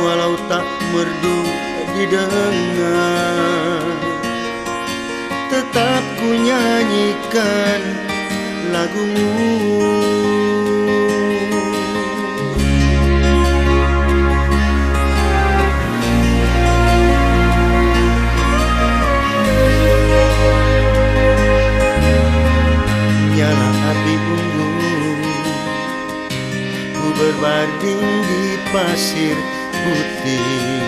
walau tak merdu didengar, tetap ku nyanyikan lagumu. Nyala api unggun, ku berbaring di pasir putih.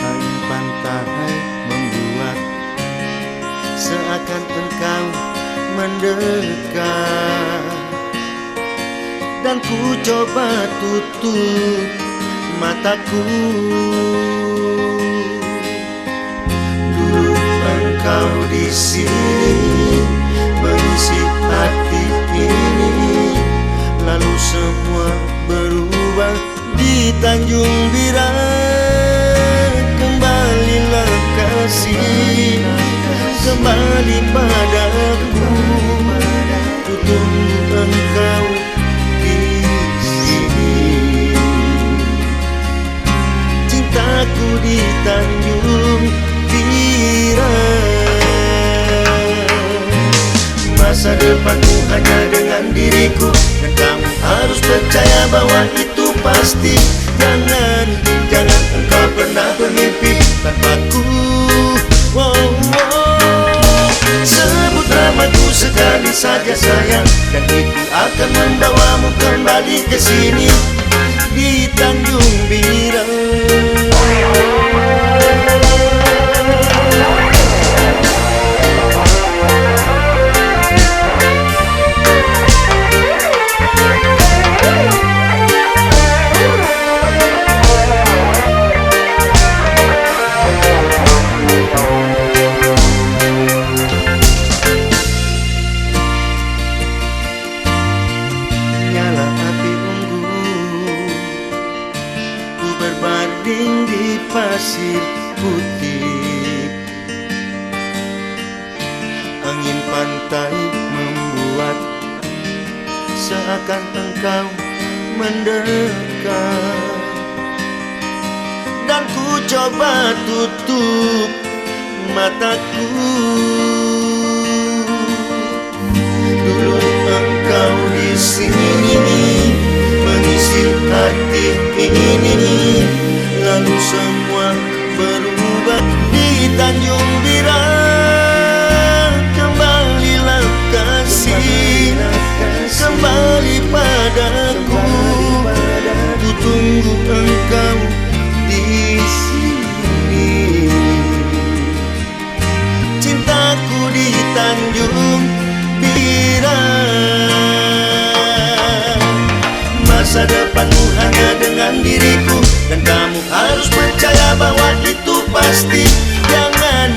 Angin pantai membuat seakan engkau mendekat, dan ku coba tutup mataku. Dulu engkau di sini mengisi hati ini, lalu semua berubah di Tanjung Bira. Kembalilah kasih, kembali padaku. Ku tunggu engkau di sini. Cintaku di Tanjung Bira. Masa depanmu hanya dengan diriku, dan kamu harus percaya bahwa itu pasti. Jangan engkau pernah bermimpi tanpaku. Sebut namaku sekali saja sayang, dan itu akan membawamu kembali ke sini di Tanjung Bira. Berbaring di pasir putih, angin pantai membuat seakan engkau mendekat, dan ku coba tutup mataku. Dulu engkau di sini mengisi hati ini, lalu semua berubah di Tanjung Bira. Kembalilah kasih, kembali padaku. Ku tunggu engkau di sini. Cintaku di Tanjung Bira. Masa depanmu hanya dengan diriku, dan kamu harus percaya bahwa itu pasti. Jangan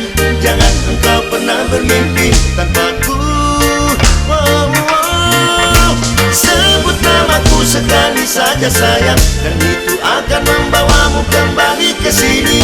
engkau pernah bermimpi tanpaku. Sebut namaku sekali saja sayang, dan itu akan membawamu kembali ke sini